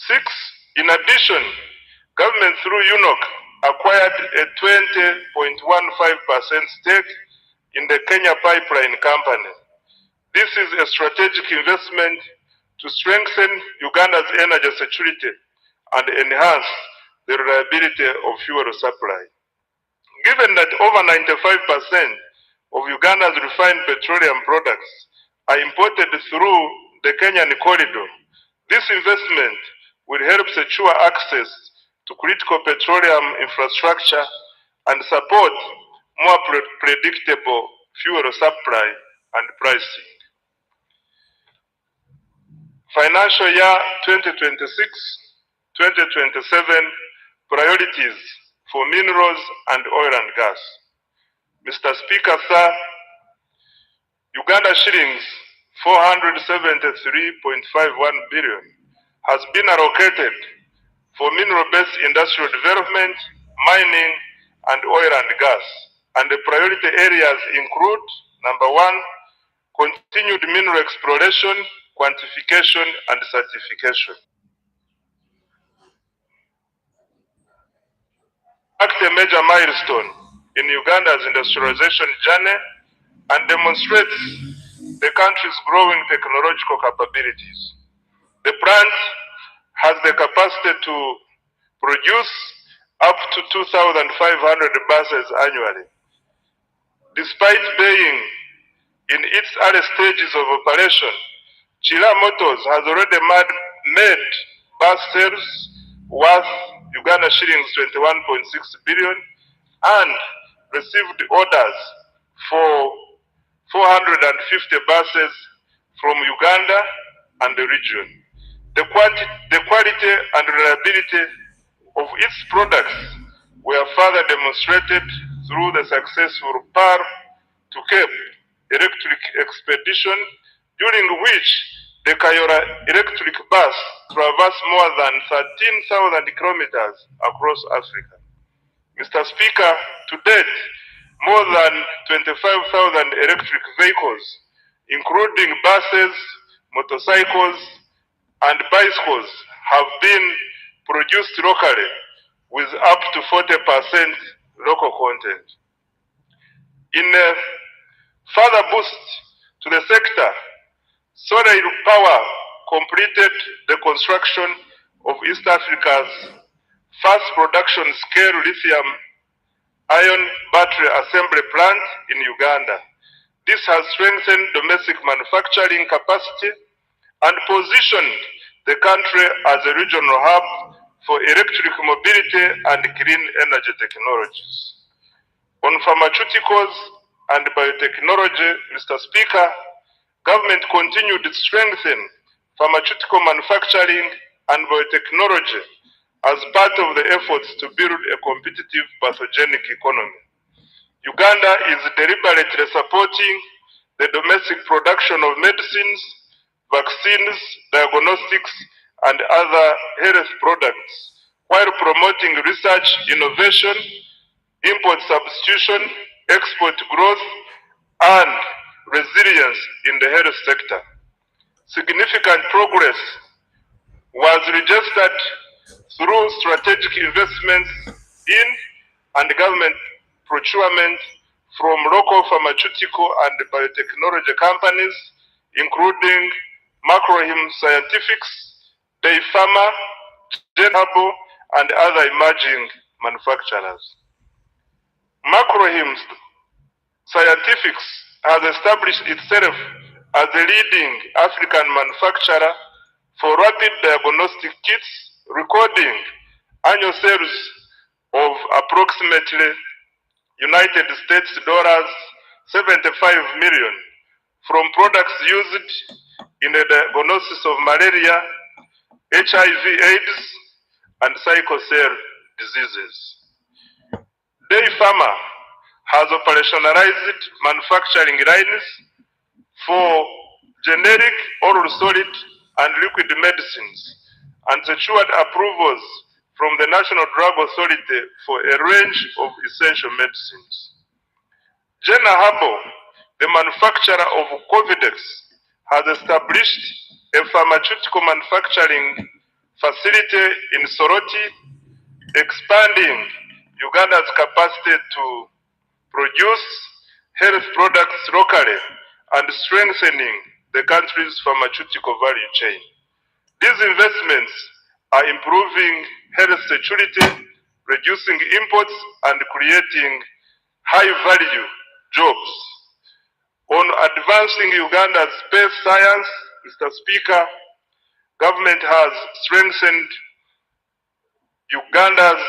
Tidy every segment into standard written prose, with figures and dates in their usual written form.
6. In addition, government through UNOC acquired a 20.15% stake in the Kenya Pipeline Company. This is a strategic investment to strengthen Uganda's energy security and enhance the reliability of fuel supply. Given that over 95% of Uganda's refined petroleum products are imported through the Kenyan corridor, this investment will help secure access to critical petroleum infrastructure and support more predictable fuel supply and pricing. Financial year 2026-2027 priorities for minerals and oil and gas. Mr. Speaker, sir, Uganda shillings 473.51 billion has been allocated for mineral-based industrial development, mining, and oil and gas. And the priority areas include, number 1, continued mineral exploration, quantification, and certification. Marked a major milestone in Uganda's industrialization journey and demonstrates the country's growing technological capabilities. The plant has the capacity to produce up to 2,500 buses annually. Despite being in its early stages of operation, Chila Motors has already made bus sales worth Uganda shillings 21.6 billion and received orders for 450 buses from Uganda and the region. The quality and reliability of its products were further demonstrated through the successful Par to Cape electric expedition, during which the Kayora electric bus traversed more than 13,000 kilometers across Africa. Mr. Speaker, to date, more than 25,000 electric vehicles, including buses, motorcycles, and bicycles, have been produced locally with up to 40% local content. In a further boost to the sector, Solar Power completed the construction of East Africa's first production scale lithium-ion battery assembly plant in Uganda. This has strengthened domestic manufacturing capacity and positioned the country as a regional hub for electric mobility and clean energy technologies. On pharmaceuticals and biotechnology, Mr. Speaker, government continued to strengthen pharmaceutical manufacturing and biotechnology as part of the efforts to build a competitive pathogenic economy. Uganda is deliberately supporting the domestic production of medicines, vaccines, diagnostics, and other health products, while promoting research, innovation, import substitution, export growth, and resilience in the health sector. Significant progress was registered through strategic investments in and government procurement from local pharmaceutical and biotechnology companies, including Macrohim Scientifics, Day Pharma, Genabo, and other emerging manufacturers. Macrohim Scientifics has established itself as a leading African manufacturer for rapid diagnostic kits, recording annual sales of approximately United States dollars 75 million from products used in the diagnosis of malaria, HIV/AIDS, and sickle cell diseases. Day Pharma has operationalized manufacturing lines for generic, oral solid, and liquid medicines and secured approvals from the National Drug Authority for a range of essential medicines. Jena Herbal, the manufacturer of Covidex, has established a pharmaceutical manufacturing facility in Soroti, expanding Uganda's capacity to produce health products locally and strengthening the country's pharmaceutical value chain. These investments are improving health security, reducing imports, and creating high-value jobs. On advancing Uganda's space science, Mr. Speaker, government has strengthened Uganda's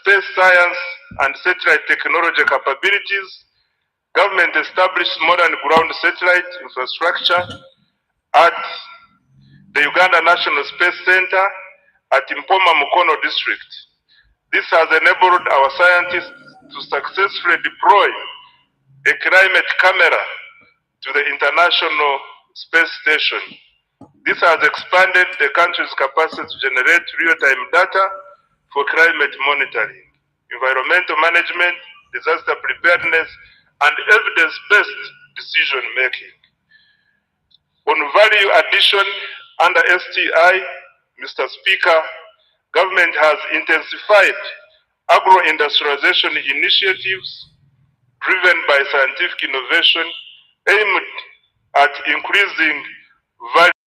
space science and satellite technology capabilities. Government established modern ground satellite infrastructure at the Uganda National Space Center at Impoma Mukono district. This has enabled our scientists to successfully deploy a climate camera to the International Space Station. This has expanded the country's capacity to generate real-time data for climate monitoring, environmental management, disaster preparedness, and evidence-based decision-making. On value addition under STI, Mr. Speaker, government has intensified agro-industrialization initiatives driven by scientific innovation aimed at increasing value